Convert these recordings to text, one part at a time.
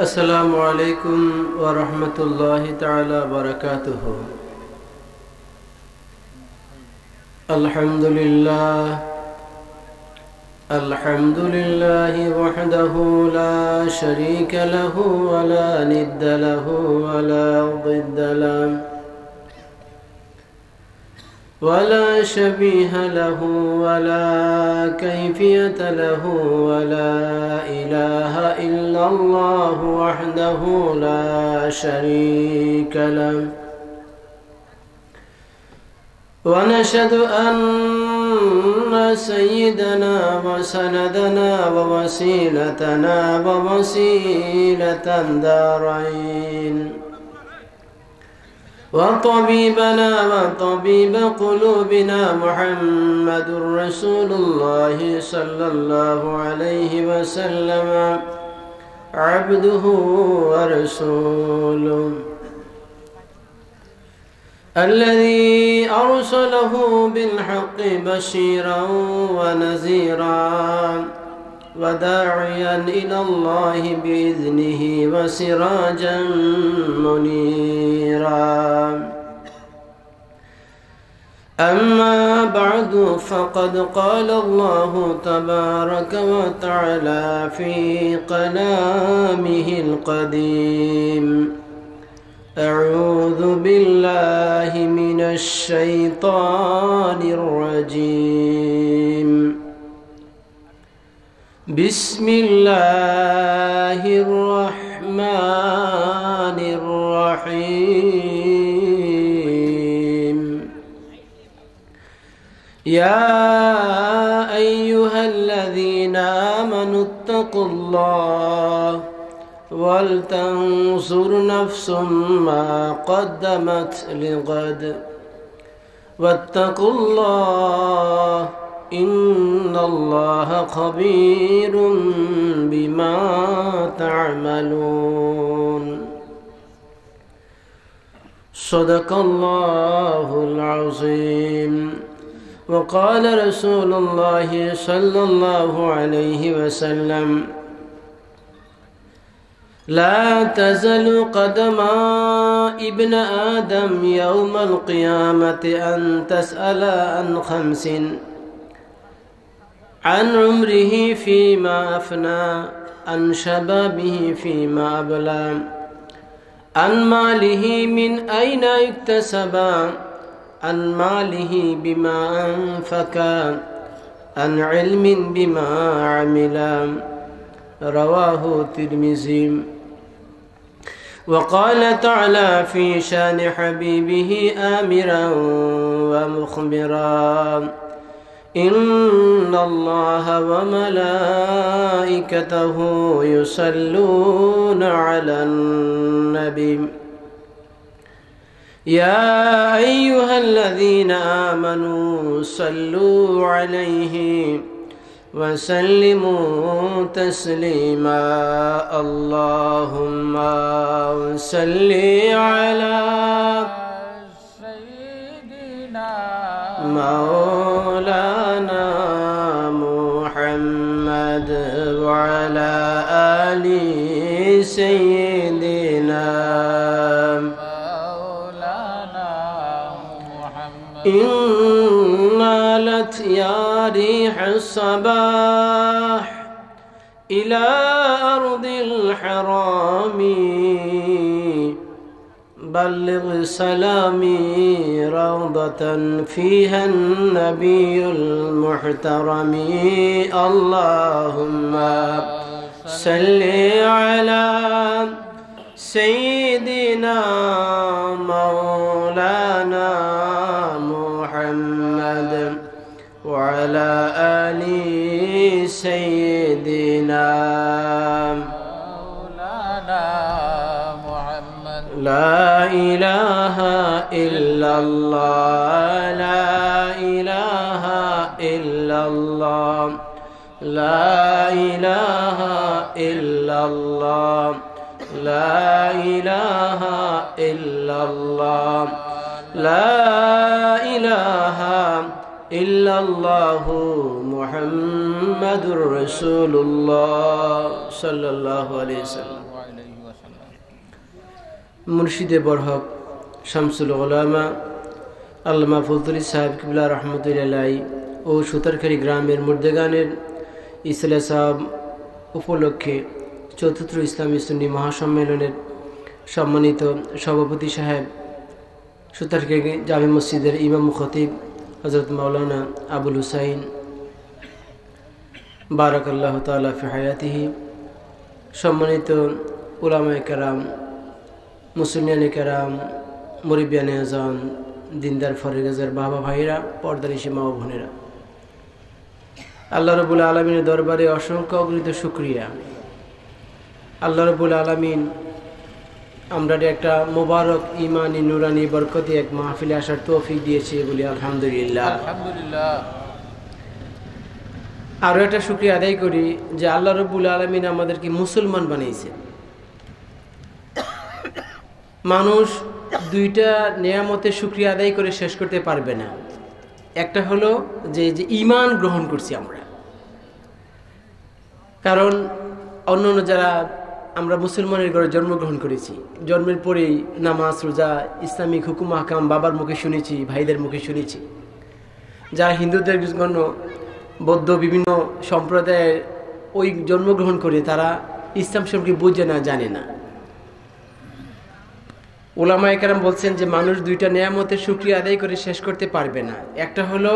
अस्सलामु अलैकुम व रहमतुल्लाहि तआला बरकातुहू। अल्हम्दुलिल्लाह वहदहू ला शरीक लहू व ला निद्द लहू व ला ज़िद्द लहू व ला शबीह लहू व ला कैफियत लहू व ला इलाहा इल्लल्लाहु वहदहू ला शरीक लहू व नशहदु अन्ना सय्यदना व सनदना व वसीलतना व वसीलतन दारैन व तबीबना व तबीब क़ुलूबिना मुहम्मदुर रसूलुल्लाह सल्लल्लाहु अलैहि वसल्लम अब्दुहु व रसूलुहु الذي أرسله بالحق بشيرا ونذيرا وداعيا إلى الله بإذنه وسراجا منيرا. أما بعد فقد قال الله تبارك وتعالى في كلامه القديم: أعوذ بالله من الشيطان الرجيم. بسم الله الرحمن الرحيم. يا أيها الذين آمنوا اتقوا الله ولتنظر نفس ما قدمت لغد واتقوا الله إن الله خبير بما تعملون. صدق الله العظيم. وقال رسول الله صلى الله عليه وسلم: لا تزل قدم ابن آدم يوم القيامة أن تسأل عن خمس: عن عمره فيما أفنى، عن شبابه فيما أبلى، عن ماله من أين اكتسب، عن ماله بما أنفق، عن علم بما عمل. رواه الترمذي. وقال تعالى في شان حبيبه آمرا ومخبرا: إن الله وملائكته يصلون على النبي يا أيها الذين آمنوا صلوا عليه وسلموا تسليما. اللهم صل على سيدنا مولانا محمد وعلى آل سيدنا مولانا محمد. نالت يا ريح الصباح إلى أرض الحرام، بلغ سلامي روضة فيها النبي المحترم. اللهم صل على سيدنا مولانا محمد وعلى آل سيدنا مولانا محمد. لا إله إلا الله، لا إله إلا الله، لا إله إلا الله، لا إله إلا الله، لا إله ইল্লাল্লাহু মুহাম্মাদুর রাসূলুল্লাহ সাল্লাল্লাহু আলাইহি ওয়াসাল্লাম। মুর্শিদে বরহক শামসুল উলামা আল্লামা ফজলুল সাহেব কিবলা রাহমাতুল্লাহি আলাইহি ও সুতারখালী গ্রামের মুর্দেগানের ইসলাহ সাহেব উপলক্ষে চতুর্থ ইসলামী সুন্নি মহাসম্মেলনের সম্মানিত সভাপতি সাহেব, সুতারখালী জামে মসজিদের ইমাম খতিব হযরত মাওলানা আবুল হুসাইন বারাকাল্লাহু তাআলা ফি হায়াতিহি, সম্মানিত উলামায়ে কেরাম, মুসল্লিয়ানে কেরাম, মুরিব্বিয়ানে আযাম, দিনদার ফরজের বাবা ভাইরা, পর্দানিশী মা ও বোনেরা, আল্লাহ রাব্বুল আলামিনের দরবারে অসংখ্য অগণিত শুকরিয়া। আল্লাহ রাব্বুল আলামিন আমরা একটা মোবারক ইমানি নুরানি বরকতি এক মাহফিলে আসার তৌফিক দিয়েছে বলি আলহামদুলিল্লাহ। আরও একটা শুকরিয়া আদায় করি যে আল্লাহ রাব্বুল আলামিন আমাদেরকে মুসলমান বানিয়েছে। মানুষ দুইটা নিয়ামতের শুকরিয়া আদায় করে শেষ করতে পারবে না। একটা হলো যে ঈমান গ্রহণ করছি আমরা, কারণ অন্যান্য যারা আমরা মুসলমানের ঘরে জন্মগ্রহণ করেছি, জন্মের পরেই নামাজ রোজা ইসলামিক হুকুম আহকাম বাবার মুখে শুনেছি, ভাইদের মুখে শুনেছি। যারা হিন্দুদের জন্য বৌদ্ধ বিভিন্ন সম্প্রদায়ের ওই জন্মগ্রহণ করে তারা ইসলাম সম্পর্কে বুঝে না, জানে না। উলামায়ে কেরাম বলছেন যে মানুষ দুইটা নিয়ামতের শুকরিয়া আদায় করে শেষ করতে পারবে না। একটা হলো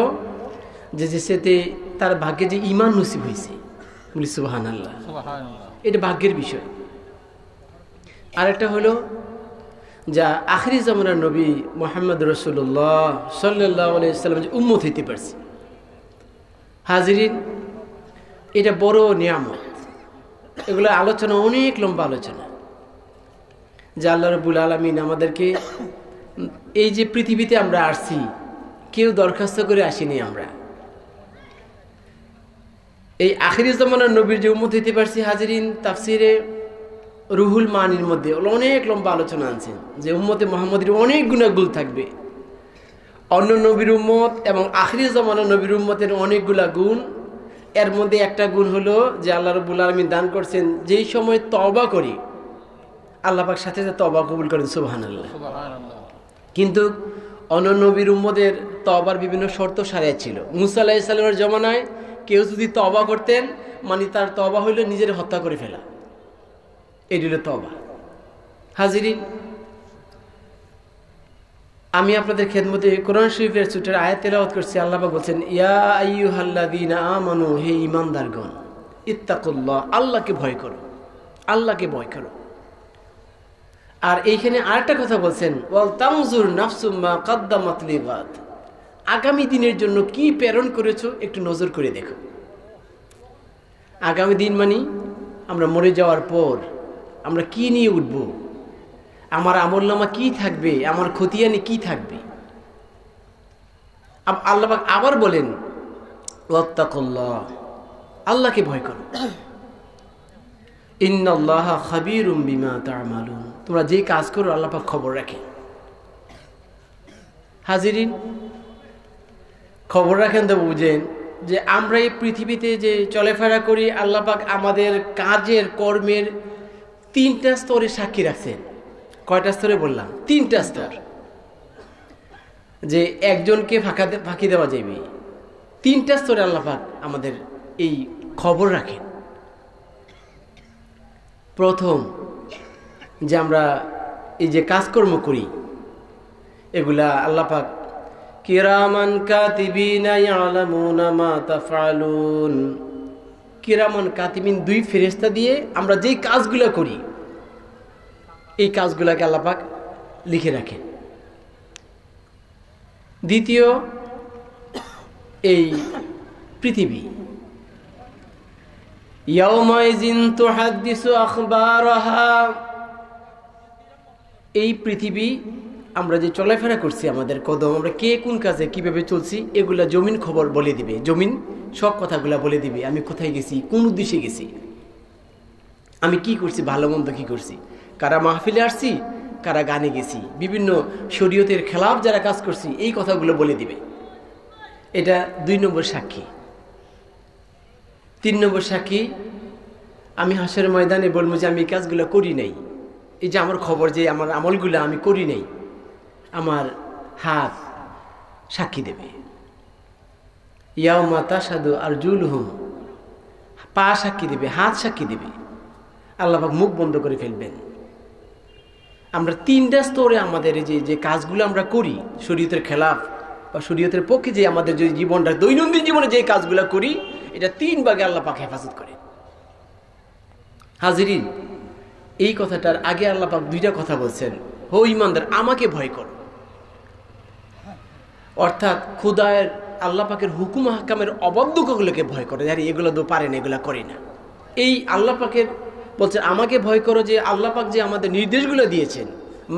যে যেতে তার ভাগ্যে যে ঈমান নসিব হয়েছে, বলি সুবহানাল্লাহ, এটা ভাগ্যের বিষয়। আরেকটা হলো যা আখিরি জামানার নবী মুহাম্মদ রাসূলুল্লাহ সাল্লাল্লাহু আলাইহি ওয়াসাল্লাম যে উম্মত হইতে পারছে। হাজিরিন, এটা বড় নিয়ামত। এগুলো আলোচনা অনেক লম্বা আলোচনা, যে আল্লাহ রাব্বুল আলামিন আমাদেরকে এই যে পৃথিবীতে আমরা আসছি, কেউ দরখাস্ত করে আসিনি। আমরা এই আখিরি জামানার নবীর যে উম্মত হইতে পারছি। হাজিরিন, তাফসিরে রুহুল মানির মধ্যে অনেক লম্বা আলোচনা আনছেন যে উম্মতে মুহাম্মদের অনেক গুণাগুণ থাকবে। অন্য নবীর উম্মত এবং আখিরি জামানার নবীর উম্মতের অনেকগুলা গুণ। এর মধ্যে একটা গুণ হলো যে আল্লাহ রাব্বুল আলামিন দান করছেন যেই সময় তওবা করি আল্লাহ পাক সাথে সাথে তওবা কবুল করেন, সুবহানাল্লাহ। কিন্তু অন্য নবীর উম্মতের তওবার বিভিন্ন শর্ত সারিয়া ছিল। মুসা আলাইহিস সালামের জমানায় কেউ যদি তওবা করতেন, মানে তার তওবা হইল নিজের হত্যা করে ফেলা, এটি হলো তওবা। হাজিরিন, আমি আপনাদের খেদমতে কোরআন শরীফের সূরার আয়াত তেলাওয়াত করছি। আল্লাহ পাক বলছেন, ইয়া আইয়ুহাল্লাযীনা আমানু, হে ঈমানদারগণ, ইত্তাকুল্লাহ, আল্লাহকে ভয় করো, আল্লাহকে ভয় করো। আর এইখানে আরেকটা কথা বলছেন, ওয়াল তানজুর নাফসুম মা কদ্দামাত লিগাদ, আগামী দিনের জন্য কি প্রেরণ করেছো একটু নজর করে দেখো। আগামী দিন মানে আমরা মরে যাওয়ার পর আমরা কি নিয়ে উঠব, আমার আমলনামা কি থাকবে, আমার খতিয়ানি কি থাকবে। আল্লাহ পাক আবার বলেন, ওয়াত্তাকুল্লাহ, আল্লাহকে ভয় করো, ইন্নাল্লাহা খাবীরুম বিমা তা'মালুন, তোমরা যে কাজ করো আল্লাহ পাক খবর রাখে। হাজিরিন, খবর রাখেন তো বুঝেন যে আমরা এই পৃথিবীতে যে চলাফেরা করি, আল্লাহ পাক আমাদের কাজের কর্মের তিনটা স্তরে সাক্ষী রাখছেন। কয়টা স্তরে বললাম? তিনটা স্তর। যে একজনকে ফাঁকি দেওয়া যাবে, তিনটা স্তরে আল্লাহ পাক আমাদের এই খবর রাখেন। প্রথম, যে আমরা এই যে কাজকর্ম করি এগুলা আল্লাহ পাক কিরামান কাতিবিনা ইয়ালামুনা মা তাফআলুন, কিরামান কাতিবিন দুই ফেরেশতা দিয়ে আমরা যেই কাজগুলো করি এই কাজগুলোকে আল্লাহ পাক লিখে রাখেন। দ্বিতীয়, এই পৃথিবী, ইয়াউমাইযিন তুহাদ্দিসু আখবারাহা, এই পৃথিবী আমরা যে চলাফেরা করছি, আমাদের কদম, আমরা কে কোন কাজে কিভাবে চলছি, এগুলা জমিন খবর বলে দিবে। জমিন সব কথাগুলা বলে দিবে, আমি কোথায় গেছি, কোন উদ্দেশ্যে গেছি, আমি কি করছি, ভালো মন্দ কি করছি, কারা মাহফিলে আসছি, কারা গানে গেছি, বিভিন্ন শরীয়তের খেলাফ যারা কাজ করছি, এই কথাগুলো বলে দিবে। এটা 2 নম্বর সাক্ষী। 3 নম্বর সাক্ষী, আমি হাসরের ময়দানে বলবো যে আমি এই কাজগুলো করি নাই, এই যে আমার খবর যে আমার আমলগুলো আমি করি নাই, আমার হাত সাক্ষী দেবে। ইয়াউমা তাশহাদু আরজুলুহুম, পা সাক্ষী দেবে, হাত সাক্ষী দেবে। আল্লাহ পাক মুখ বন্ধ করে ফেলবেন। আমরা 3টা স্তরে আমাদের যে কাজগুলো আমরা করি শরীয়তের খেলাফ বা শরীয়তের পক্ষে, যে আমাদের যে জীবনটা দৈনন্দিন জীবনে যে কাজগুলো করি, এটা 3 ভাগে আল্লাহ পাক হেফাজত করে। হাজিরিন, এই কথাটার আগে আল্লাহ পাক 2টা কথা বলছেন, হো ঈমানদার আমাকে ভয় করো। অর্থাৎ খুদায়ের আল্লাহ পাকের হুকুম হাকামের অবাধ্যগুলোকে ভয় করে, যারা এগুলো তো পারে না, এগুলো করে না। এই আল্লাহ পাকের বলছেন আমাকে ভয় করো, যে আল্লাহ পাক যে আমাদের নির্দেশগুলো দিয়েছেন,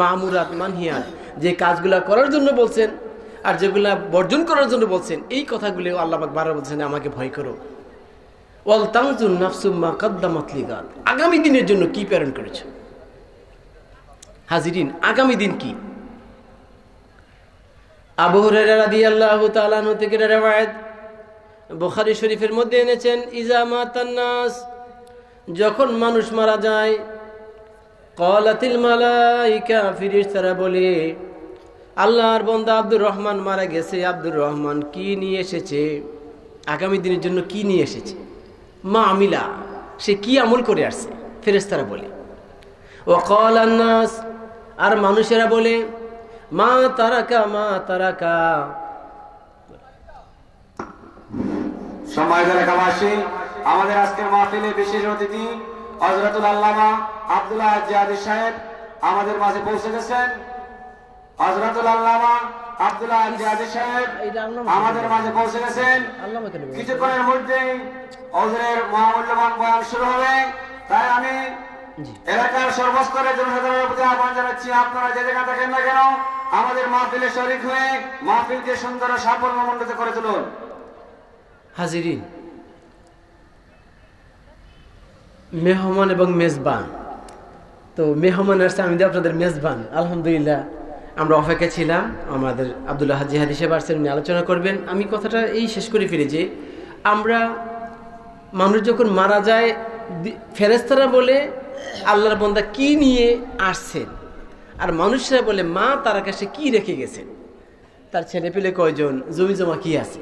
মামুরাত মানহিয়াত, যে কাজগুলো করার জন্য বলছেন আর যেগুলা বর্জন করার জন্য বলছেন, এই কথাগুলো আল্লাহ পাক বারবার বলছেন আমাকে ভয় করো। ওয়াল তানজুর নাফসুম মা কদ্দামাত লিগাদ, আগামী দিনের জন্য কি প্রেরণ করেছো। হাজিরিন, আগামী দিন কি? আবু হুরায়রা রাদিয়াল্লাহু তাআলা আনহু থেকে রওয়ায়াত বুখারী শরীফের মধ্যে এনেছেন, ইজা মাতান নাস, যখন মানুষ মারা যায়, ক্বালাতিল মালায়েকা, ফেরেশতারা বলে আল্লাহর বান্দা আব্দুর রহমান মারা গেছে, আব্দুর রহমান কি নিয়ে এসেছে, আগামী দিনের জন্য কি নিয়ে এসেছে, মা আমিলা, সে কি আমল করে আসছে, ফেরেশতারা বলে। ওয়া ক্বালান নাস, আর মানুষেরা বলে মা তারাকা, মা তারাকা। সম্মানিত এলাকাবাসী, আমাদের আজকের মাহফিলে বিশেষ অতিথি হযরতুল আল্লামা আব্দুল্লাহ জিয়াদি সাহেব আমাদের মাঝে পৌঁছে গেছেন। হযরতুল আল্লামা আব্দুল্লাহ জিয়াদি সাহেব আমাদের মাঝে পৌঁছে গেছেন। কিছুক্ষণের মধ্যেই হযরতের মহামূল্যবান বয়ান শুরু হবে। তাই আমি এলাকার সর্বস্তরের জনসাধারণের প্রতি আহ্বান জানাচ্ছি, আপনারা যে জায়গা থাকেন না কেন, আমাদের মাহফিলে শরীক হয়ে মাহফিলকে সুন্দর ও সাফল্যমণ্ডিত করে তুলুন। হাজিরিন, মেহমান এবং মেজবান, তো মেহমান আসছে, আমি আপনাদের মেজবান। আলহামদুলিল্লাহ, আমরা অপেক্ষা ছিলাম, আমাদের আব্দুল্লাহ জিহাদি সাহেব আসছেন, উনি আলোচনা করবেন। আমি কথাটা এই শেষ করে ফেলি যে আমরা মানুষ যখন মারা যায়, ফেরেশতারা বলে আল্লাহর বান্দা কি নিয়ে আসছেন, আর মানুষরা বলে মা তার কাছে কি রেখে গেছেন, তার ছেলে পেলে কয়জন, জমি জমা কি আছে।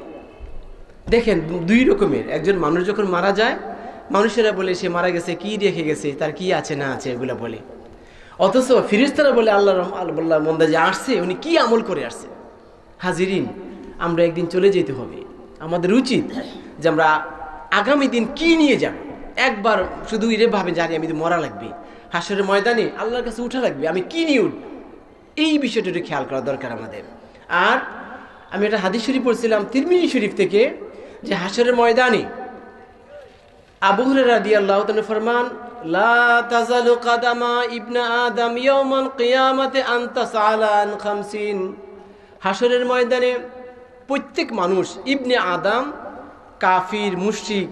দেখেন 2 রকমের, একজন মানুষ যখন মারা যায়, মানুষেরা বলে সে মারা গেছে, কি রেখে গেছে, তার কি আছে না আছে এগুলা বলে। অথচ ফেরেশতারা বলে আল্লাহর বান্দা যে আসছে, উনি কি আমল করে আসছে। হাজিরিন, আমরা একদিন চলে যেতে হবে, আমাদের উচিত যে আমরা আগামী দিন কি নিয়ে যাব। একবার শুধু এরে ভাবে জানি আমি তো মরা লাগবে, হাসরের ময়দানে আল্লাহর কাছে উঠা লাগবে, আমি কি নিয়ে উঠব, এই বিষয়টা একটু খেয়াল করা দরকার আমাদের। আর আমি একটা হাদিস শরীফ পড়ছিলাম তিরমিজি শরীফ থেকে, যে হাসরের ময়দানে আবু হুরায়রা রাদিয়াল্লাহু তাআলা ফরমান, লা তাজালু কাদামা ইবনা আদম ইয়াউমাল কিয়ামাতি আন তাসআলা আন 50। হাসরের ময়দানে প্রত্যেক মানুষ, ইবনে আদম, কাফির, মুশরিক,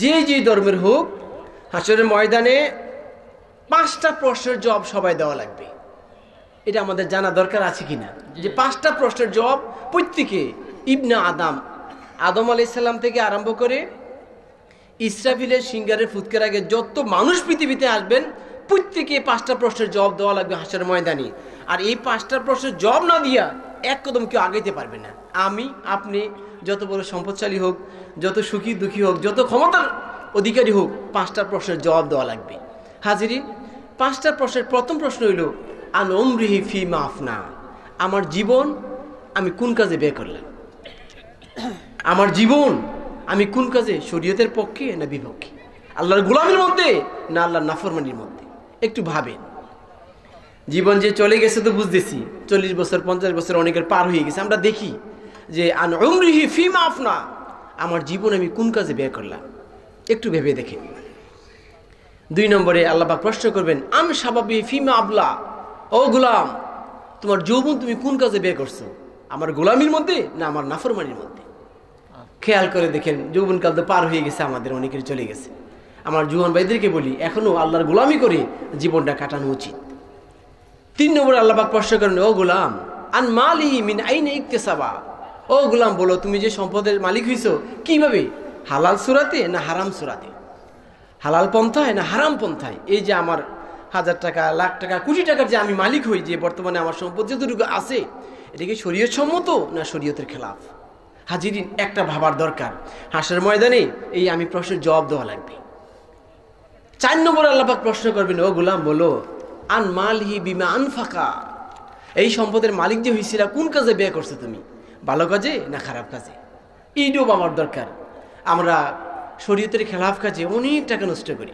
যে যে ধর্মের হোক, হাসরের ময়দানে 5টা প্রশ্নের জবাব সবাই দেওয়া লাগবে। এটা আমাদের জানা দরকার আছে কিনা, যে 5টা প্রশ্নের জবাব প্রত্যেকে, ইবনে আদম, আদম আলাইহিস সালাম থেকে আরম্ভ করে ইসরাফিলের সিংহারের ফুৎকার আগে যত মানুষ পৃথিবীতে আসবেন, প্রত্যেকে 5টা প্রশ্নের জবাব দেওয়া লাগবে হাসরের ময়দানে। আর এই 5টা প্রশ্নের জবাব না দিয়া এক কদম কেউ আগাইতে পারবে না। আমি, আপনি যত বড় সম্পদশালী হোক, যত সুখী দুঃখী হোক, যত ক্ষমতার অধিকারী হোক, 5টা প্রশ্নের জবাব দেওয়া লাগবে। হাজিরিন, 5টা প্রশ্নের প্রথম প্রশ্ন হইল আন উমরিহি ফিমা আফনা, আমার জীবন আমি কোন কাজে ব্যয় করলাম। আমার জীবন আমি কোন কাজে, শরীয়তের পক্ষে না বিপক্ষে, আল্লাহর গোলামের মধ্যে না আল্লাহর নাফরমানির মধ্যে। একটু ভাবেন, জীবন যে চলে গেছে তো বুঝতেছি, 40 বছর 50 বছর অনেকের পার হয়ে গেছে, আমরা দেখি যে আন উমরিহি ফিমা আফনা, আমার জীবন আমি কোন কাজে ব্যয় করলাম, একটু ভেবে দেখেন। 2 নম্বরে আল্লাহ পাক প্রশ্ন করবেন আন শাবাবি ফিমা আবলা, ও গোলাম তোমার যৌবন তুমি কোন কাজে ব্যয় করছো, আমার গোলামির মধ্যে না আমার নাফরমানির মধ্যে। খেয়াল করে দেখেন, যৌবনকাল তো পার হয়ে গেছে, আমাদের অনেকের চলে গেছে। আমার জুয়ান ভাইদেরকে বলি, এখনো আল্লাহর গোলামি করে জীবনটা কাটানো উচিত। 3 নম্বরে আল্লাহ পাক প্রশ্ন করেন, ও গোলাম আন মালিহি মিন আইনা ইকতাসাবা, ও ও গোলাম বলো, তুমি যে সম্পদের মালিক হইছো কিভাবে? হালাল সুরাতে না হারাম সুরাতে? হালাল পন্থায় না হারাম পন্থায়? এই যে আমার 1000 টাকা, লাখ টাকা, কোটি টাকার যে আমি মালিক হই, যে বর্তমানে আমার সম্পদ যতটুকু আছে, এটা কি শরীয়ত সম্মত না শরীয়তের খেলাফ? হাজিরিন, একটা ভাবার দরকার। হাসরের ময়দানে এই আমি প্রশ্নের জবাব দেওয়া লাগবে। 4 নম্বর আল্লাহ পাক প্রশ্ন করবেন, ও গোলাম বলো, আন মালহি বিমা আনফাকা, এই সম্পদের মালিক যে হইছিলা কোন কাজে ব্যয় করছো তুমি? ভালো কাজে না খারাপ কাজে? এইটাও ভাবার দরকার। আমরা শরীয়তের খেলাফ কাজে অনেক টাকা নষ্ট করি।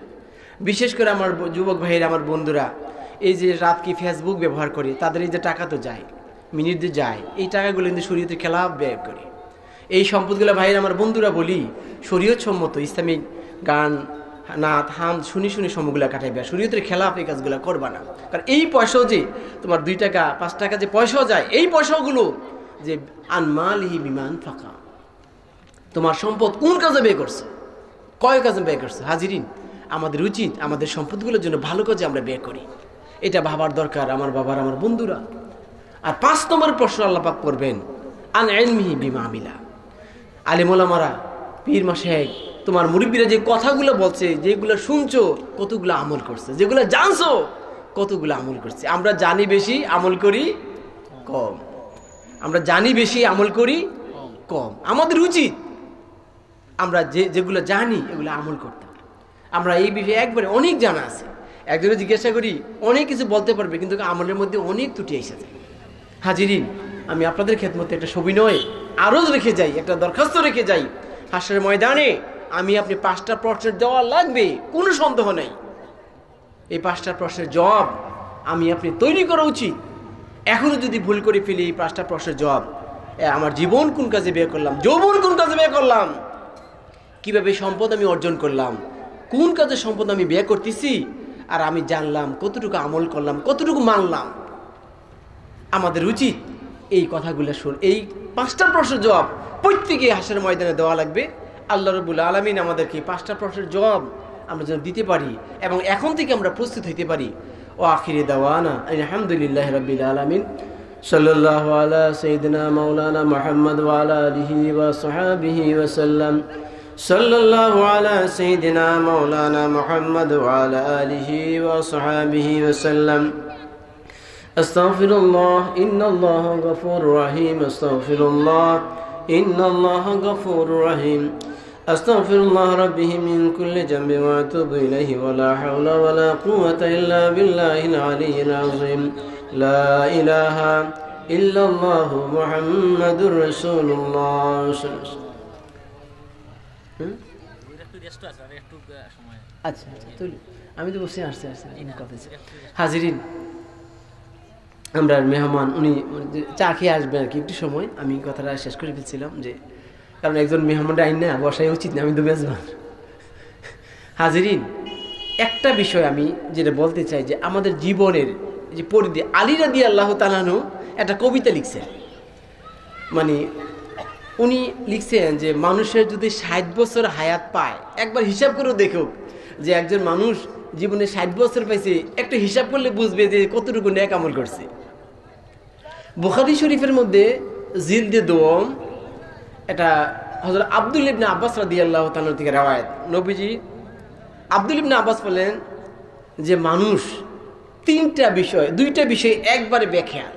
বিশেষ করে আমার যুবক ভাইয়ের, আমার বন্ধুরা এই যে রাত কি ফেসবুক ব্যবহার করে, তাদের এই যে টাকা তো যায়, মিনিট দিয়ে যায়, এই টাকাগুলো কিন্তু শরীয়তের খেলাফ ব্যয় করে। এই সম্পদগুলো ভাইয়ের, আমার বন্ধুরা বলি, শরীয়ত সম্মত ইসলামিক গান, নাথ, হাম শুনি শুনি সময়গুলো কাটাইবে, শরীয়তের খেলাফ এই কাজগুলো করবা না। কারণ এই পয়সাও যে তোমার 2 টাকা 5 টাকা যে পয়সাও যায়, এই পয়সাগুলো যে আনমালিহি বিমান ফাঁকা, তোমার সম্পদ কোন কাজে ব্যয় করছো, কয় কাজে ব্যয় করছো? হাজিরিন, আমাদের উচিত আমাদের সম্পদগুলোর জন্য ভালো কাজে আমরা ব্যয় করি, এটা ভাবার দরকার আমার বাবার, আমার বন্ধুরা। আর 5 নম্বর প্রশ্ন আল্লাহ পাক করবেন, আন ইলমিহি বিমা আমিলা, আলেম ওলামারা, পীর মাশায়েখ, তোমার মুরিব্বিরা যে কথাগুলো বলছে, যেগুলো শুনছো, কতগুলো আমল করছে, যেগুলো জানছো কতগুলো আমল করছে? আমরা জানি বেশি, আমল করি কম। আমরা জানি বেশি, আমল করি কম। আমাদের উচিত আমরা যেগুলো জানি এগুলো আমল করতে হবে। আমরা এই বিষয়ে একবারে অনেক জানা আছে, একজনে জিজ্ঞাসা করি অনেক কিছু বলতে পারবে, কিন্তু আমলের মধ্যে অনেক ত্রুটি এসে যায়। হাজিরিন, আমি আপনাদের খেদমতে একটা সবিনয় আরজ রেখে যাই, একটা দরখাস্ত রেখে যাই। হাসরের ময়দানে আমি আপনি 5টা প্রশ্নের জবাব লাগবে, কোনো সন্দেহ নেই। এই 5টা প্রশ্নের জবাব আমি আপনি তৈরি করা উচিত। এখনো যদি ভুল করে ফেলি এই 5টা প্রশ্নের জবাব, আমার জীবন কোন কাজে ব্যয় করলাম, যৌবন কোন কাজে ব্যয় করলাম, কিভাবে সম্পদ আমি অর্জন করলাম, কোন কাজে সম্পদ আমি ব্যয় করতেছি, আর আমি জানলাম কতটুকু আমল করলাম, কতটুকু মানলাম। আমাদের উচিত এই কথাগুলো এই 5টা প্রশ্নের জবাব প্রত্যেকে হাসরের ময়দানে দেওয়া লাগবে। আল্লাহ রাব্বুল আলামিন আমাদেরকে 5টা প্রশ্নের জবাব আমরা যেন দিতে পারি, এবং এখন থেকে আমরা প্রস্তুত হইতে পারি। ও আখিরি দাওয়ানা আলহামদুলিল্লাহি রাব্বিল আলামিন। সাল্লাল্লাহু আলা সাইয়্যিদিনা মাওলানা মুহাম্মদ ওয়া আলা আলিহি ওয়া সাহবিহি ওয়া সাল্লাম। সাল্লাল্লাহু আলা সাইয়্যিদিনা মাওলানা মুহাম্মদ ওয়া আলা আলিহি ওয়া সাহবিহি ওয়া সাল্লাম। আস্তাগফিরুল্লাহ, ইন্নাল্লাহা গফুরুর রহিম। আস্তাগফিরুল্লাহ, ইন্নাল্লাহা গফুরুর রহিম। আস্তাগফিরুল্লাহ রাব্বি মিন কুল্লি যামবি ওয়া আতুবু ইলাইহি ওয়া লা হাওলা ওয়া লা কুওয়াতা ইল্লা বিল্লাহিল আলিয়্যিল আযীম। লা ইলাহা ইল্লাল্লাহু মুহাম্মাদুর রাসূলুল্লাহ। আচ্ছা, আমি তো বসে আসছি হাজিরিন, আমরা মেহমান, উনি চা খেয়ে আসবেন আর কি, একটু সময় আমি কথাটা শেষ করে ফেলছিলাম, যে কারণ একজন মেহমানটা আইন না বসাই উচিত না, আমি তো মেজবান। হাজিরিন, একটা বিষয় আমি যেটা বলতে চাই, যে আমাদের জীবনের যে পরিধি, আলী রাদিয়াল্লাহু তাআলা আনহু একটা কবিতা লিখছেন, মানে উনি লিখছেন যে মানুষের যদি 60 বছর হায়াত পায়, একবার হিসাব করেও দেখুক যে একজন মানুষ জীবনে 60 বছর পাইছে, একটা হিসাব করলে বুঝবে যে কতটুকু নেক আমল করছে। বুখারী শরীফের মধ্যে জিলদে দোম, এটা হযরত আব্দুল্লাহ ইবনে আব্বাস রাদিয়াল্লাহু তাআলা থেকে রওয়ায়াত। নবীজি আব্দুল্লাহ ইবনে আব্বাস বলেন যে মানুষ 2টা বিষয় একবারে বেখেয়াল,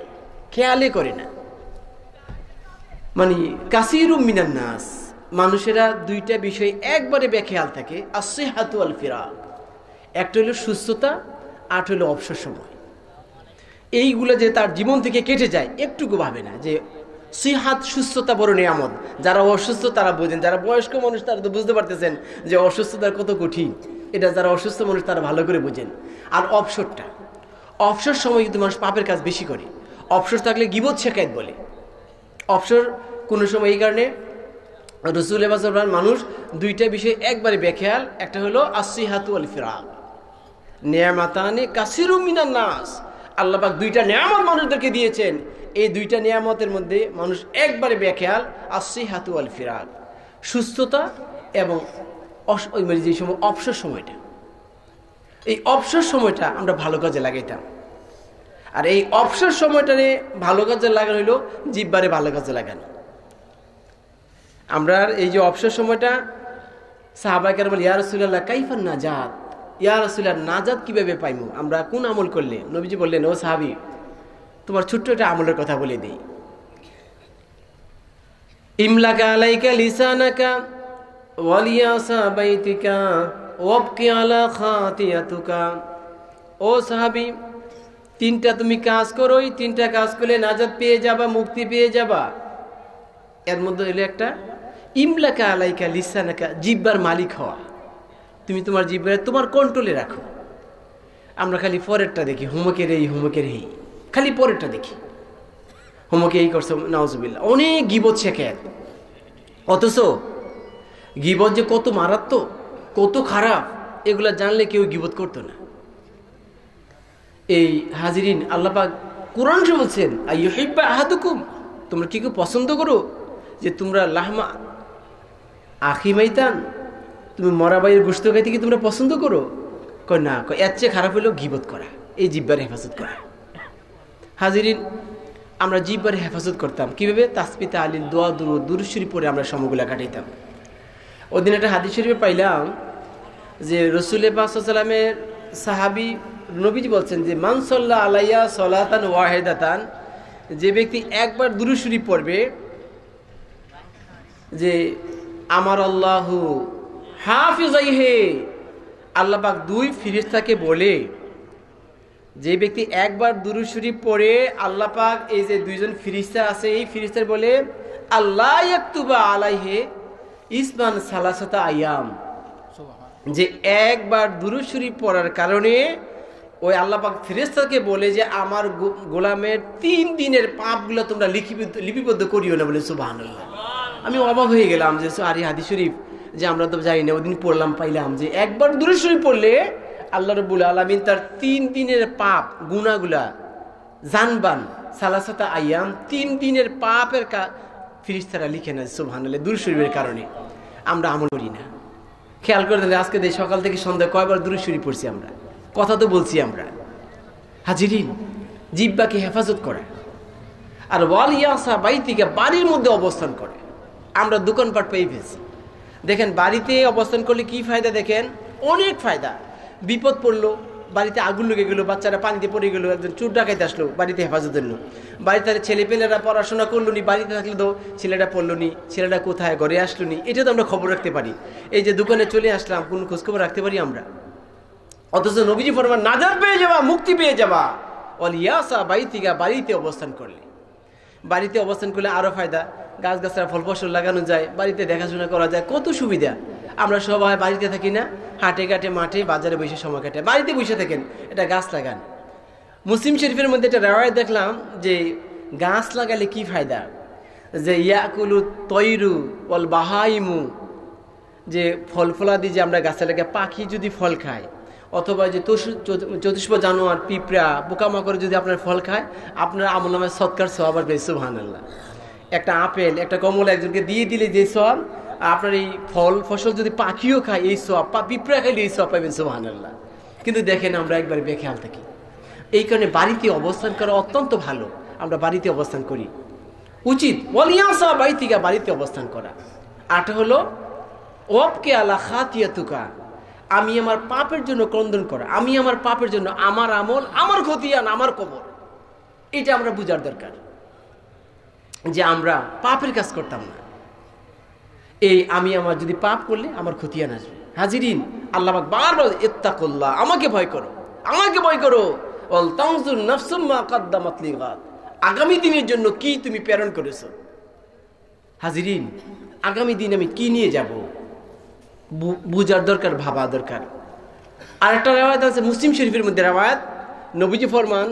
খেয়ালে করে না। মানে কাসীরুম মিনান নাস, মানুষেরা 2টা বিষয় একবারে বেখেয়াল থাকে। as-সিহহাতু ওয়াল ফিরাক, একটা হলো সুস্থতা, আর হলো অবসর সময়। এইগুলো যে তার জীবন থেকে কেটে যায়, একটুকু ভাবে না যে সিহাত, সুস্থতা বড় নিয়ামত। যারা অসুস্থ তারা বোঝেন, যারা বয়স্ক মানুষ তারা তো বুঝতে পারতেছেন যে অসুস্থতার কত কঠিন, এটা যারা অসুস্থ মানুষ তারা ভালো করে বোঝেন। আর অবসর সময় কিন্তু মানুষ পাপের কাজ বেশি করে। অবসর থাকলে গীবত শেখায়ত বলে। অবসর কোনো সময় এই কারণে রাসূল মানুষ 2টা বিষয় একবারে বেখেয়াল, একটা হলো as-সিহাতু ওয়াল ফিরাক। নিয়ামাতানি কাসীরুম মিনান নাস, আল্লাহ পাক 2টা নিয়ামত মানুষদেরকে দিয়েছেন, এই 2টা নিয়ামতের মধ্যে মানুষ একবারে বেখেয়াল। as-সিহাতু ওয়াল ফিরাক, সুস্থতা এবং যে সময় অবসর সময়টা, এই অবসর সময়টা আমরা ভালো কাজে লাগাইতাম। আর এই অবসর সময়টারে ভালো কাজে লাগানো হইলো জিহ্বারে ভালো কাজে লাগানো। আমরা এই যে অবসর সময়টা সাহাবায়ে কেরাম বলে, ইয়া রাসূলুল্লাহ কাইফান নাজাত, ইয়া রাসূলুল্লাহ নাজাত কিভাবে পাইমু, আমরা কোন আমল করলে? নবীজি বললেন, ও সাহাবী, তোমার ছোট্ট একটা আমলের কথা বলে দেই। ইমলাকা আলাইকা লিসানাকা ওয়ালিয়াসা বাইতিকা ওয়াবকি আলা খাতিয়াতুকা। ও সাহাবী, তিনটা তুমি কাজ করো, এই তিনটা কাজ করলে নাজাত পেয়ে যাবা, মুক্তি পেয়ে যাবা। এর মধ্যে হলো একটা ইমলাকা আলাইকা লিসানাকা, জিহ্বার মালিক হওয়া। তুমি তোমার জিহ্বার তোমার কন্ট্রোলে রাখো। আমরা খালি পরেরটা দেখি, হোমকের এই হোমকের এই, খালি পরেরটা দেখি। হোমকে এই করছে, নাউজুবিল্লাহ, অনেক গীবত শেখে। অথচ গীবত যে কত মারাত্মক, কত খারাপ, এগুলা জানলে কেউ গীবত করতো না। এই হাজিরিন, আল্লাহ পাক কুরআন বলছেন, আইয়ুহিব্বা আহাদুকুম, তোমরা কি কেউ পছন্দ করো যে তোমরা লাহমা আখি মাইতান, তুমি মরা ভাইয়ের গোশত খাইতে কি তোমরা পছন্দ করো? কয় না, কয় এর চেয়ে খারাপ হলো গীবত করা, এই জিহ্বার হেফাজত করা। হাজিরিন, আমরা জিহ্বার হেফাজত করতাম কিভাবে? তাসবিহ, তাহলিল, দোয়া, দুরূদ শরীফ পড়ে আমরা সময়গুলা কাটাইতাম। ওদিন একটা হাদিস শরীফে পাইলাম যে রাসূল পাক সাল্লাল্লাহু আলাইহি ওয়াসাল্লামের সাহাবী নবীজি বলছেন যে মান সাল্লা আলাইয়া সালাতান ওয়াহিদাতান, যে ব্যক্তি একবার দুরূদ শরীফ পড়বে, যে আমার আল্লাহু হাফিজাইহি, আল্লাহ পাক দুই ফেরেশতাকে বলে, যে ব্যক্তি একবার দুরূদ শরীফ পড়ে আল্লাহ পাক এই যে দুইজন ফেরেশতা আছে, এই ফেরেশতার বলে আল্লাহ ইয়াকতুবা আলাইহি ইসমান সালাসাতা আয়াম, যে একবার দুরূদ শরীফ পড়ার কারণে ওই আল্লাহ পাক ফেরেশতাকে বলে যে আমার গোলামের 3 দিনের পাপগুলো তোমরা লিপিবদ্ধ করিও না, বলে সুবহানাল্লাহ। আমি অবাক হয়ে গেলাম যে আরে হাদিস শরীফ যে আমরা তো জানি না, ওদিন পড়লাম, পাইলাম যে একবার দুরূদ শরীফ পড়লে আল্লাহ রাব্বুল আলামিন তার 3 দিনের পাপ গুনাহগুলা জানবান সালাসাতা আয়াম, 3 দিনের পাপের ফেরেশতারা লিখে না, সুবহানাল্লাহ, দুরূদ শরীফের কারণে। আমরা আমল করি না। খেয়াল করে দিলে আজকে দেই সকাল থেকে সন্ধ্যা কয়বার দুরূদ শরীফ পড়ছি আমরা, কথা তো বলছি আমরা। হাজিরিন, জিহ্বাকে হেফাজত করে। আর ওয়ালিয়াসা বাইতিকা, বাড়ির মধ্যে অবস্থান করে। আমরা দোকানপাট পেয়ে ফেলছি। দেখেন বাড়িতে অবস্থান করলে কি ফায়দা, দেখেন অনেক ফায়দা। বিপদ পড়লো, বাড়িতে আগুন লেগে গেলো, বাচ্চারা পানিতে পড়ে গেলো, একজন চোর ডাকাইতে আসলো, বাড়িতে হেফাজতের জন্য। বাড়িতে ছেলেপেলেরা পড়াশোনা করলো নি, বাড়িতে থাকলে তো ছেলেটা পড়লো নি, ছেলেটা কোথায়, ঘরে আসলো নি, এটা তো আমরা খবর রাখতে পারি। এই যে দোকানে চলে আসলাম, কোন খোঁজখবর রাখতে পারি আমরা? অথচ নবীজি ফরমান নাজাত পেয়ে যাবা, মুক্তি পেয়ে যাবা ওয়ালিয়াসা বাইতিকা, বাড়িতে অবস্থান করলে। বাড়িতে অবস্থান করলে আরো ফায়দা, গাছগাছরা ফল ফসল লাগানো যায়, বাড়িতে দেখাশোনা করা যায়, কত সুবিধা। আমরা সবাই বাড়িতে থাকি না, হাটে ঘাটে মাঠে বাজারে বসে সময় কাটে, বাড়িতে বসে থাকেন, এটা গাছ লাগান। মুসলিম শরীফের মধ্যে একটা রেওয়ায়েত দেখলাম যে গাছ লাগালে কি ফায়দা, যে ইয়াকুলু তৈরু ওয়াল বাহাইমু, যে ফল ফলাদি যে আমরা গাছে লাগে, পাখি যদি ফল খায়, অথবা যে চতুষ্প জানোয়ার, পিঁপড়া, পোকামাকড় যদি আপনার ফল খায়, আপনার আমলনামায় সৎকার সওয়াব আসবে, সুবহানাল্লাহ। একটা আপেল, একটা কমলা একজনকে দিয়ে দিলে যে সওয়াব, আপনার এই ফল ফসল যদি পাখিও খায় এই সওয়াব, পিঁপড়া খাইলে এই সওয়াব পাবেন, সুবহানাল্লাহ। কিন্তু দেখেন আমরা একবার বেখেয়াল থাকি। এই কারণে বাড়িতে অবস্থান করা অত্যন্ত ভালো, আমরা বাড়িতে অবস্থান করি, উচিত। ওয়ালিয়াসা বাইতিকা, বাড়িতে অবস্থান করা। আটা হলো ওয়াবকি আলা খাতিয়াতুকা, আমি আমার পাপের জন্য ক্রন্দন করা, আমি আমার পাপের জন্য, আমার আমল, আমার খতিয়ান, আমার কবর, এটা আমরা বুঝার দরকার যে আমরা পাপের কাজ করতাম না। এই আমি আমার যদি পাপ করলে আমার খতিয়ান আসবে। হাজিরিন, আল্লাহ পাক বারবার ইত্তাকুল্লাহ, আমাকে ভয় করো, আমাকে ভয় করো, ওয়াল তানজুর নাফসুম মা কাদ্দামাত লিগাদ, আগামী দিনের জন্য কি তুমি প্রেরণ করেছো। হাজিরিন, আগামী দিন আমি কি নিয়ে যাব, বুঝার দরকার, ভাবা দরকার। আর একটা রিওয়ায়াত আছে মুসলিম শরীফের মধ্যে, রিওয়ায়াত নবীজি ফরমান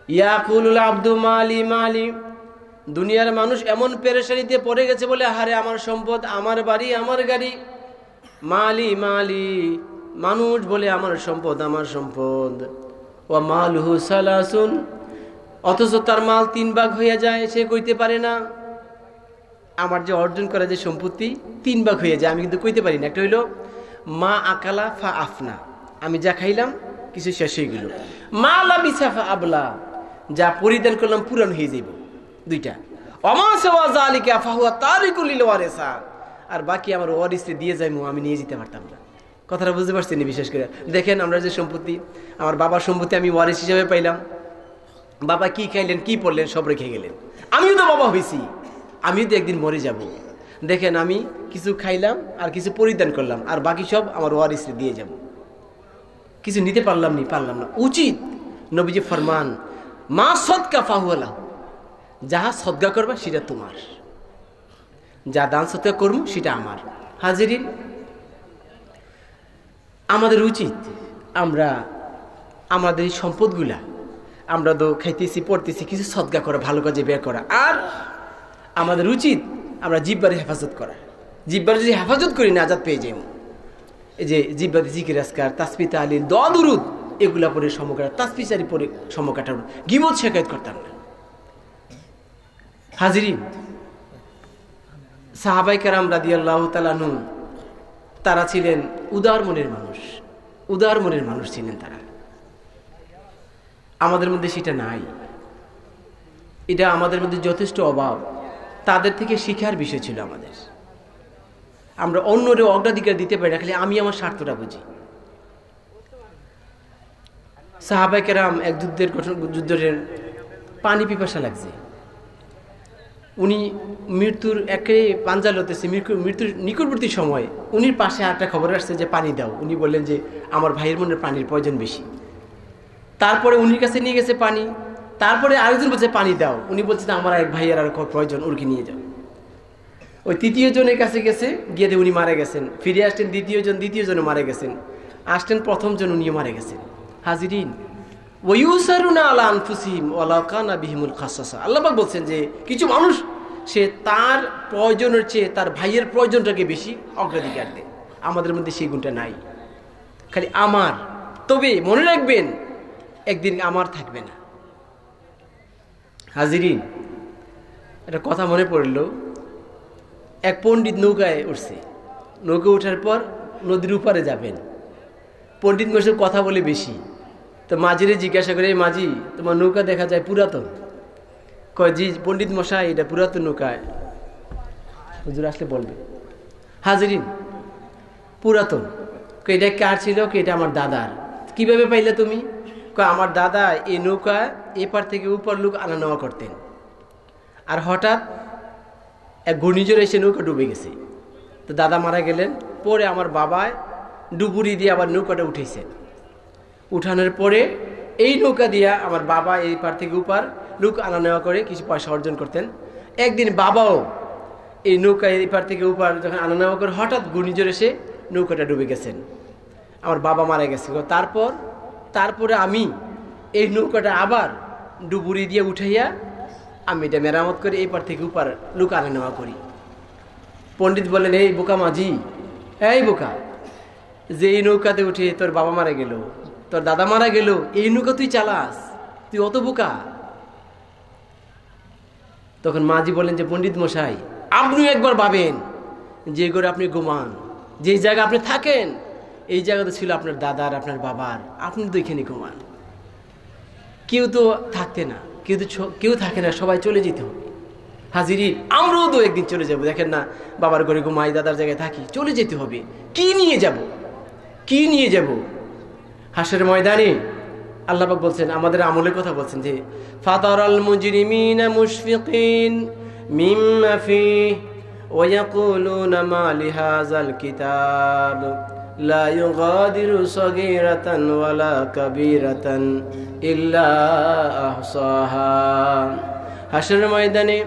ইয়াকুলুল আব্দু মালি মালি, দুনিয়ার মানুষ এমন পেরেশানিতে পড়ে গেছে বলে, আহারে আমার সম্পদ, আমার বাড়ি, আমার গাড়ি, মালি মালি, মানুষ বলে আমার সম্পদ, আমার সম্পদ, ওয়া মালহু সালাসুন, অথচ তার মাল 3 ভাগ হয়ে যায়, সে কইতে পারে না। আমার যে অর্জন করা যে সম্পত্তি 3 ভাগ হয়ে যায়, আমি কিন্তু কইতে পারি না। একটা হইলো মা আকালা ফা আফনা, আমি যা খাইলাম কিছু শেষ হয়ে গেল। মা লাবিসা ফা আবলা, যা পরিধান করলাম পুরান হয়ে যাইব, 2টা। ওমা সাওয়া যালিকা ফাহুয়া তারিকুল লিল ওয়ারিসা, আর বাকি আমার ওয়ারিসে দিয়ে যাইমু, আমি নিয়ে যেতে পারতাম না। কথাটা বুঝতে পারছেন? বিশেষ করে দেখেন, আমরা যে সম্পত্তি, আমার বাবার সম্পত্তি আমি ওয়ারিস হিসাবে পাইলাম। বাবা কি খাইলেন, কি পড়লেন, সব রেখে গেলেন। আমিও তো বাবা হয়েছি, আমিও তো একদিন মরে যাব। দেখেন, আমি কিছু খাইলাম আর কিছু পরিধান করলাম, আর বাকি সব আমার ওয়ারিসে দিয়ে যাব। কিছু নিতে পারলাম না। উচিত নবীজি ফরমান, মা সদকা ফাহুয়া, যাহা সদকা করবা সেটা তোমার, যা দান সদকা করবো সেটা আমার। হাজিরিন, আমাদের উচিত আমরা আমাদের এই সম্পদগুলা, আমরা তো খাইতেছি পড়তেছি, কিছু সদকা করা, ভালো কাজে ব্যয় করা। আর আমাদের উচিত আমরা জিহ্বার হেফাজত করা। জিহ্বার যদি হেফাজত করি না, আজাদ পেয়ে যাই। এই যে জিহ্বাতে জিকির আজকার, তাসবিহ তাহলিল, দোয়া দুরুদ, এগুলা পরে সময় কাটা, তাসবিহ চারি পরে সময় কাটাবো, গীবত শিকায়ত করতাম না। হাজিরিন, সাহাবায়ে কেরাম রাদিয়াল্লাহু তাআলা আনহুম, তারা ছিলেন উদার মনের মানুষ ছিলেন তারা। আমাদের মধ্যে সেটা নাই, এটা আমাদের মধ্যে যথেষ্ট অভাব। তাদের থেকে শিক্ষার বিষয় ছিল আমাদের। আমরা অন্যরে অগ্রাধিকার দিতে পারি না, খালি আমি আমার স্বার্থটা বুঝি। সাহাবায়ে কেরাম এক যুদ্ধের পানি পিপাসা লাগছে, উনি মৃত্যুর একে পাঞ্জাল হতেছে, মৃত্যুর নিকটবর্তী সময় উনির পাশে একটা খবর আসছে যে পানি দাও। উনি বললেন যে আমার ভাইয়ের মনে পানির প্রয়োজন বেশি। তারপরে উনির কাছে নিয়ে গেছে পানি, তারপরে আরেকজন বলছে পানি দাও। উনি বলছে আমার এক ভাইয়ের আর প্রয়োজন, ওরকে নিয়ে যাও। ওই তৃতীয় জনের কাছে গেছে, গিয়ে উনি মারা গেছেন। ফিরে আসতেন দ্বিতীয় জনে মারা গেছেন। আসতেন প্রথম জন, উনিও মারা গেছেন। হাজিরিন, ওয়ায়ুসারুনা আলা আনফুসিহিম ওয়ালাউ কানা বিহিমুল খাসাসা। আল্লাহ পাক বলছেন যে কিছু মানুষ সে তার প্রয়োজনের চেয়ে তার ভাইয়ের প্রয়োজনটাকে বেশি অগ্রাধিকার দেয়। আমাদের মধ্যে সেই গুণটা নাই, খালি আমার। তবে মনে রাখবেন, একদিন আমার থাকবে না। হাজিরিন, একটা কথা মনে পড়ল। এক পণ্ডিত নৌকায় উঠছে, নৌকা ওঠার পর নদীর উপারে যাবেন। পণ্ডিত মশাই কথা বলে বেশি, তো মাঝিরে জিজ্ঞাসা করে, মাঝি তোমার নৌকা দেখা যায় পুরাতন। কয় জি পণ্ডিত মশাই, এটা পুরাতন নৌকায়। হুজুর আসলে বলবে। হাজিরিন, পুরাতন। এটা কার ছিল? এটা আমার দাদার। কিভাবে পাইলে তুমি? কয় আমার দাদা এই নৌকা এপার থেকে উপর লোক আনা নেওয়া করতেন, আর হঠাৎ এক ঘূর্ণিঝড় এসে নৌকা ডুবে গেছে। তো দাদা মারা গেলেন, পরে আমার বাবায় ডুবুরি দিয়ে আবার নৌকাটা উঠেছে। উঠানোর পরে এই নৌকা দিয়া আমার বাবা এই পার থেকে উপার লোক আনা নেওয়া করে কিছু পয়সা অর্জন করতেন। একদিন বাবাও এই নৌকা এই পার থেকে উপার যখন আনা নেওয়া করে, হঠাৎ ঘূর্ণিঝড় এসে নৌকাটা ডুবে গেছেন, আমার বাবা মারা গেছে। তারপরে আমি এই নৌকাটা আবার ডুবুরি দিয়ে উঠাইয়া আমি এটা মেরামত করে এই পার থেকে উপার লোক আনা নেওয়া করি। পণ্ডিত বলেন, এই বোকা মাঝি, এই বোকা, যে এই নৌকাতে উঠে তোর বাবা মারা গেল, তোর দাদা মারা গেল, এই নৌকা তুই চালাস, তুই অত বোকা? তখন মাঝি বলেন যে পণ্ডিত মশাই, আপনিও একবার ভাবেন, যে করে আপনি ঘুমান, যে জায়গা আপনি থাকেন, এই জায়গাতে ছিল আপনার দাদার, আপনার বাবার, আপনি তো এখানে ঘুমান। কেউ তো থাকতে না, কেউ থাকে না, সবাই চলে যেতে হবে। হাজিরি, আমরাও তো একদিন চলে যাব। দেখেন না, বাবার ঘরে ঘুমাই, দাদার জায়গায় থাকি, চলে যেতে হবে। কি নিয়ে যাব? হাসরের ময়দানে আল্লাহ পাক বলছেন, আমাদের আমলের কথা বলছেন যে ফাতারাল মুজরিমিনা মুশফিকিন মিম্মা ফিহি ওয়া ইয়াকুলুনা মা লিহাযাল কিতাব লা ইউগাদিরু সাগীরাতান ওয়ালা কাবীরাতান ইল্লা আহসাহা। হাসরের ময়দানে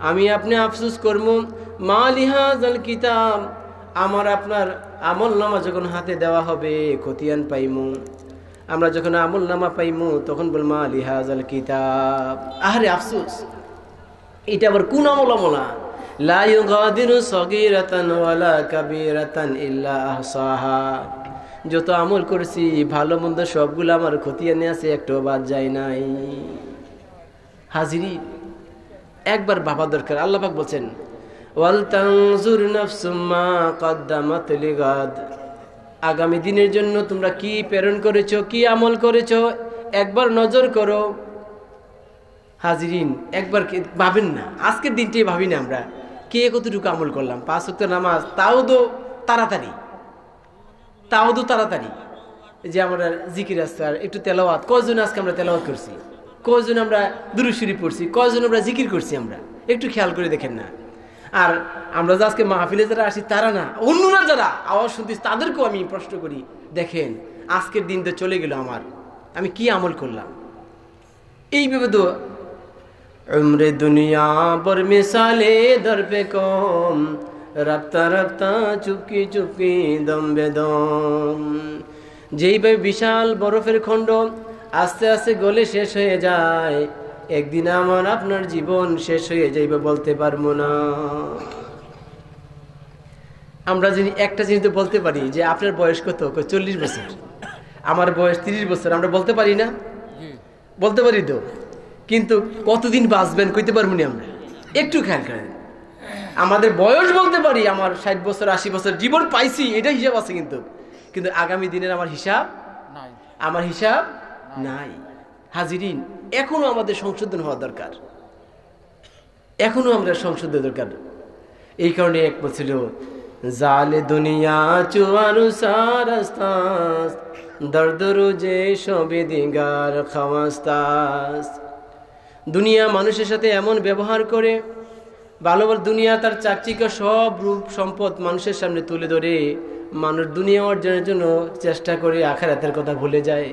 আমি আপনি আফসোস করব, মা লিহাযাল কিতাব, আমার আপনার আমলনামা যখন হাতে দেওয়া হবে খতিয়ান পাইমু। আমরা যখন আমলনামা পাইমু তখন বলবো মা লিহাযাল কিতাব, আরে আফসোস, এটা আবার কোন আমলা? লা ইউগাদিরু সাগীরাতান ওয়ালা কাবীরাতান ইল্লা আহসাহা। যত আমল করছি ভালো মন্দ সবগুলো আমার খতিয়ানে আছে, একটাও বাদ যায় নাই। হাজিরি, একবার ভাবা দরকার। আল্লাহ পাক বলছেন, ওয়াল তানজুর নাফসুম মা কদ্দামাত লিগাদ, আগামী দিনের জন্য তোমরা কি প্রেরণ করেছো, কি আমল করেছো, একবার নজর করো। হাজিরিন, একবার ভাবেন না, আজকের দিনটাই ভাবি না আমরা কে কতটুকু আমল করলাম। 5 ওয়াক্ত নামাজ, তাও তো তাড়াতাড়ি, যে আমরা জিকির আজকার একটু তেলাওয়াত, কয়জন আজকে আমরা তেলাওয়াত করছি, কয়জন আমরা দুরূদ শরীফ পড়ছি, কয়জন আমরা জিকির করছি, আমরা একটু খেয়াল করে দেখেন না। আর আমরা যে আজকে মাহফিলে যারা আসি তারা না, অন্যরা যারা আওয়াজ শুনতেছি তাদেরকেও আমি প্রশ্ন করি, দেখেন আজকের দিন তো চলে গেল, আমি কি আমল করলাম। এইভাবে তো উমরে দুনিয়া পর মিসালে দর পে কম, রাফতা রাফতা চুপকি চুপকি দম বেদম। যেইভাবে বিশাল বরফের খণ্ড আস্তে আস্তে গলে শেষ হয়ে যায়, একদিন আমার আপনার জীবন শেষ হয়ে যাইবে, বলতে পারবো না। আমরা যদি একটা জিনিস তো বলতে পারি যে আপনার বয়স কত, 40 বছর, আমার বয়স 30 বছর, আমরা বলতে পারি না? বলতে পারি তো, কিন্তু কতদিন বাঁচবেন কইতে পারবো না আমরা। একটু খেয়াল করেন, আমাদের বয়স বলতে পারি, আমার 60 বছর 80 বছর জীবন পাইছি, এটা হিসাব আছে, কিন্তু আগামী দিনের আমার হিসাব নাই। হাজিরিন, এখনো আমাদের সংশোধন হওয়া দরকার, এখনো আমরা সংশোধন দরকার। এই কারণে এক বলছিল, জালে দুনিয়া চুয়ানু সারাস্তাস, দর্দ রোজে সবে দিগার খাওয়াস্তাস। দুনিয়া মানুষের সাথে এমন ব্যবহার করে, ভালো দুনিয়া তার চাকচিক্য সব রূপ সম্পদ মানুষের সামনে তুলে ধরে, মানুষ দুনিয়া অর্জনের জন্য চেষ্টা করে আখিরাতের কথা ভুলে যায়।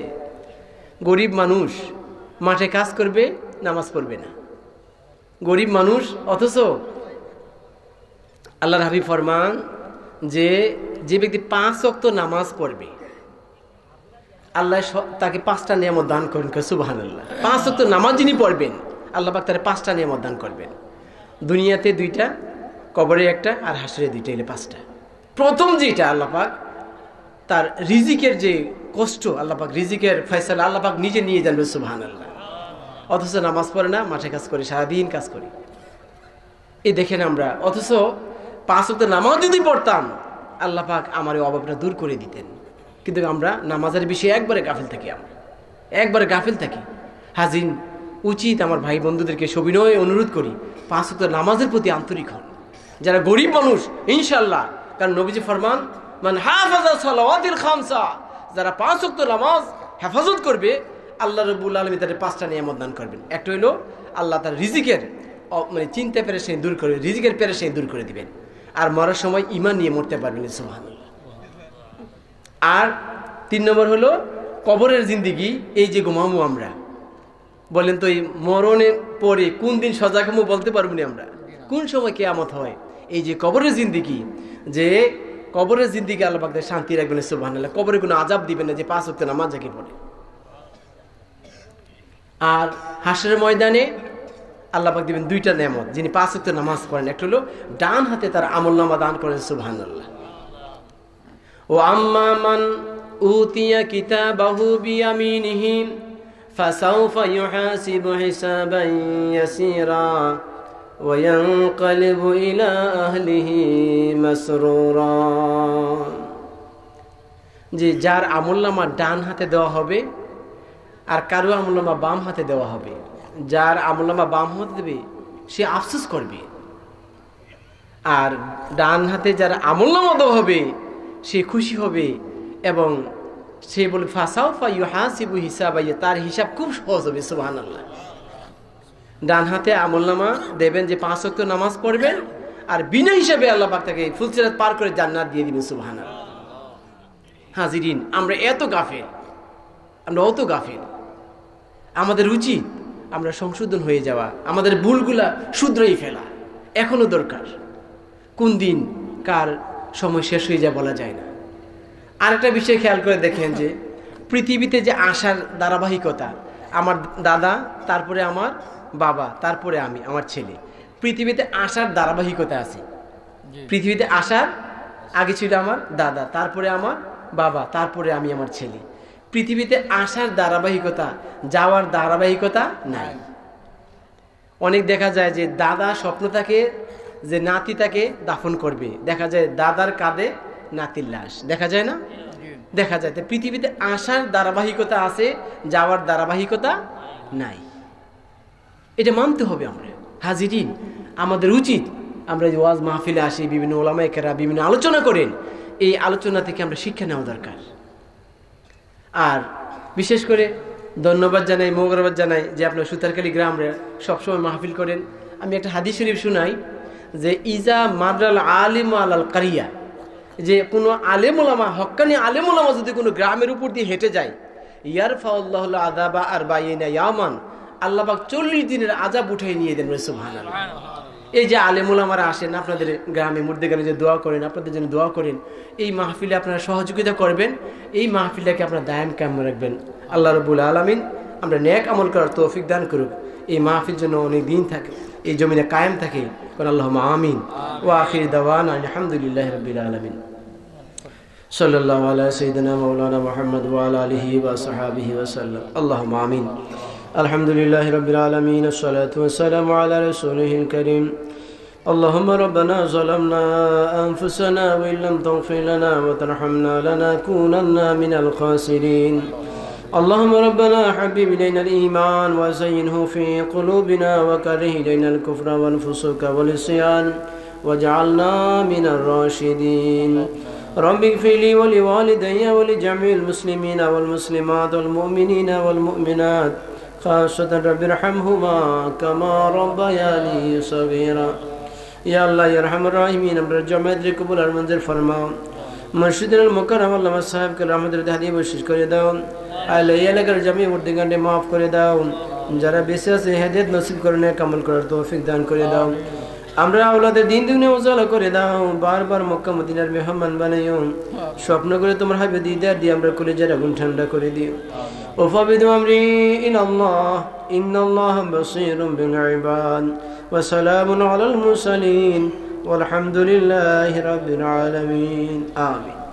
গরিব মানুষ মাঠে কাজ করবে, নামাজ পড়বে না। গরিব মানুষ, অথচ আল্লাহর হাবিব ফরমান যে ব্যক্তি 5 ওয়াক্ত নামাজ পড়বে, আল্লাহ তাকে 5টা নিয়ামত দান করেন। সুবহানাল্লাহ। 5 ওয়াক্ত নামাজ যিনি পড়বেন, আল্লাহ পাক তার 5টা নিয়ামত দান করবেন। দুনিয়াতে 2টা, কবরে 1টা, আর হাসরে 2টা, এলে 5টা। প্রথম যেটা আল্লাহ পাক তার রিজিকের যে কষ্ট, আল্লাহ পাক রিজিকের ফয়সালা আল্লাহ পাক নিজে নিয়ে যাবেন। সুবহানাল্লাহ। অথচ নামাজ পড়ে না, মাঠে কাজ করে, সারাদিন কাজ করি। এই দেখেন আমরা, অথচ 5 ওয়াক্ত নামাজ যদি পড়তাম, আল্লাহ পাক আমার অভাবটা দূর করে দিতেন। কিন্তু আমরা নামাজের বিষয়ে একবারে গাফিল থাকি। হাজিন, উচিত আমার ভাই বন্ধুদেরকে সবিনয় অনুরোধ করি, 5 ওয়াক্ত নামাজের প্রতি আন্তরিক হন। যারা গরিব মানুষ, ইনশাআল্লাহ, কারণ নবীজি ফরমান, মান হাফাজা সালাওয়াতিল খামসা, যারা 5 ওয়াক্ত নামাজ হেফাজত করবে, আল্লাহ রাব্বুল আলামিন তাদের 5টা নিয়ামত দান করবেন। একটা হলো আল্লাহ তার রিজিকের চিন্তা পেরেশানি দূর করে, রিজিকের পেরেশানি দূর করে দিবেন। আর মরার সময় ঈমান নিয়ে মরতে পারবেন। সুবহানাল্লাহ। আর 3 নম্বর হলো কবরের জিন্দেগি। এই যে ঘুমামু আমরা, বলেন তো এই মরণের পরে কোন দিন সজাগ হবো বলতে পারবো না আমরা, কোন সময় কিয়ামত হয়। এই যে কবরের জিন্দেগি, আল্লাহ পাক শান্তি রাখবেন। সুবহানাল্লাহ। কবরে কোনো আযাব দিবেন না যে 5 ওয়াক্ত নামাজ যাকে পড়ে। আর হাসরের ময়দানে আল্লাহ পাক দিবেন 2টা নিয়ামত, যিনি 5 ওয়াক্ত নামাজ পড়েন। একটা হলো ডান হাতে তার আমলনামা দান করেন। সুবহানাল্লাহ। ও আম্মা মান উতিয়া কিতাবাহু বিয়ামিনিহি ফাসাউফা ইউহাসিবু হিসাবান ইয়াসীরা ওয়া ইয়ানকালিবু ইলা আহলিহি মাসরুরা। যে যার আমলনামা ডান হাতে দেওয়া হবে, আর কারো আমলনামা বাম হাতে দেওয়া হবে। যার আমলনামা বাম হাতে দেবে সে আফসোস করবে, আর ডান হাতে যার আমলনামা দেওয়া হবে সে খুশি হবে, এবং সে বলে ফাসাউফা ইউহাসিবু হিসাবান, তার হিসাব খুব সহজ হবে। সুবহানাল্লাহ। ডান হাতে আমলনামা দেবেন যে 5 ওয়াক্ত নামাজ পড়বেন, আর বিনা হিসাবে আল্লাহ পাক তাকে ফুলসিরাত পার করে জান্নাত দিয়ে দিবেন। সুবহানাল্লাহ। হাজিরিন, আমরা অত গাফিল। আমাদের উচিত আমরা সংশোধন হয়ে যাওয়া, আমাদের ভুলগুলা শুধরাই ফেলা এখনো দরকার। কোন দিন কার সময় শেষ হয়ে যায় বলা যায় না। আরেকটা বিষয় খেয়াল করে দেখেন যে পৃথিবীতে যে আসার ধারাবাহিকতা, আমার দাদা, তারপরে আমার বাবা, তারপরে আমি, আমার ছেলে, পৃথিবীতে আসার ধারাবাহিকতা আছে। পৃথিবীতে আসার আগে ছিল আমার দাদা, তারপরে আমার বাবা, তারপরে আমি, আমার ছেলে। পৃথিবীতে আসার ধারাবাহিকতা, যাওয়ার ধারাবাহিকতা নাই। অনেক দেখা যায় যে দাদা স্বপ্ন থাকে যে নাতি তাকে দাফন করবে, দেখা যায় দাদার কাঁধে নাতির লাশ, দেখা যায় না? দেখা যায়। পৃথিবীতে আসার ধারাবাহিকতা আছে, যাওয়ার ধারাবাহিকতা নাই। এটা মানতে হবে। আমরা হাজিরিন, আমাদের উচিত আমরা যে ওয়াজ মাহফিলে আসি, বিভিন্ন ওলামায়ে কেরাম বিভিন্ন আলোচনা করেন, এই আলোচনা থেকে আমরা শিক্ষা নেওয়া দরকার। আর বিশেষ করে ধন্যবাদ জানাই, মোবারকবাদ জানাই যে আপনার সুতারকালী গ্রামে সবসময় মাহফিল করেন। আমি একটা হাদিস শরীফ শুনাই যে ইজা মাদরাল আলিম আলাল কারিয়া, যে কোনো আলেম ওলামা, হক্কানি আলেম ওলামা যদি কোনো গ্রামের উপর দিয়ে হেঁটে যায়, ইয়ারফাউল্লাহুল আযাবা আরবাঈনা ইয়ামান, আল্লাহ পাক 40 দিনের আযাব উঠিয়ে নিয়ে দেন। সুবহানাল্লাহ। এই যে আলেম ওলামারা আসেন আপনাদের গ্রামে মুর্দেগানে যে দোয়া করেন, আপনাদের জন্য দোয়া করেন, এই মাহফিলে আপনারা সহযোগিতা করবেন, এই মাহফিলটাকে আপনারা দায়াম কায়েম রাখবেন। আল্লাহ রাব্বুল আলামিন আমরা নেক আমল করার তৌফিক দান করুক, এই মাহফিল যেন অনেক দিন থাকে, এই জমিনে কায়েম থাকে। আল্লাহুম্মা আমিন। ওয়া আখির দাওয়ানা আলহামদুলিল্লাহি রাব্বিল আলামিন। সাল্লাল্লাহু আলা সাইয়্যিদিনা মাওলানা মুহাম্মদ ওয়া আলা আলিহি ওয়া সাহবিহি ওয়া সাল্লাম। আল্লাহুম্মা আমিন। আলহামদুলিল্লাহি রাব্বিল আলামিন। আসসালাতু ওয়াসসালামু আলা রাসূলিহিল কারীম। اللهم ربنا ظلمنا أنفسنا وإن لم تغفر لنا وترحمنا لنكونن من الخاسرين. اللهم ربنا حبب إلينا الإيمان وزينه في قلوبنا وكره إلينا الكفر والفسوق والعصيان واجعلنا من الراشدين. رب اغفر لي ولوالدي ولجميع المسلمين والمسلمات والمؤمنين والمؤمنات خاصة رب ارحمهما كما ربياني صغيرا. ইয়া আল্লাহ ইয়া আরহামার রাহিমিন, আমরা জামায়াতের কবুল আর মঞ্জুর ফরমাও। মসজিদুল মুকাররম আল্লামা সাহেবকে রহমতের ধানি বশিশ করে দাও। আল্লাহ এই এলাকার জামি মুর্দিগানকে মাফ করে দাও। যারা বেঁচে আছে হেদায়েত নসিব করে নেক আমল করার তৌফিক দান করে দাও। আমরা আওলাদের দিন দুনিয়া উজালা করে দাও। বারবার মক্কা মদিনার মেহমান বানাইও। স্বপ্ন করে তোমার হাবিব দিদার দিয়ে আমরা কলিজার আগুন ঠান্ডা করে দিও। ওয়াফাবিদু আমরি ইলাল্লাহ ইন্নাল্লাহা বাসীরুম বিল ইবাদ। وسلام على المرسلين والحمد لله رب العالمين. آمين.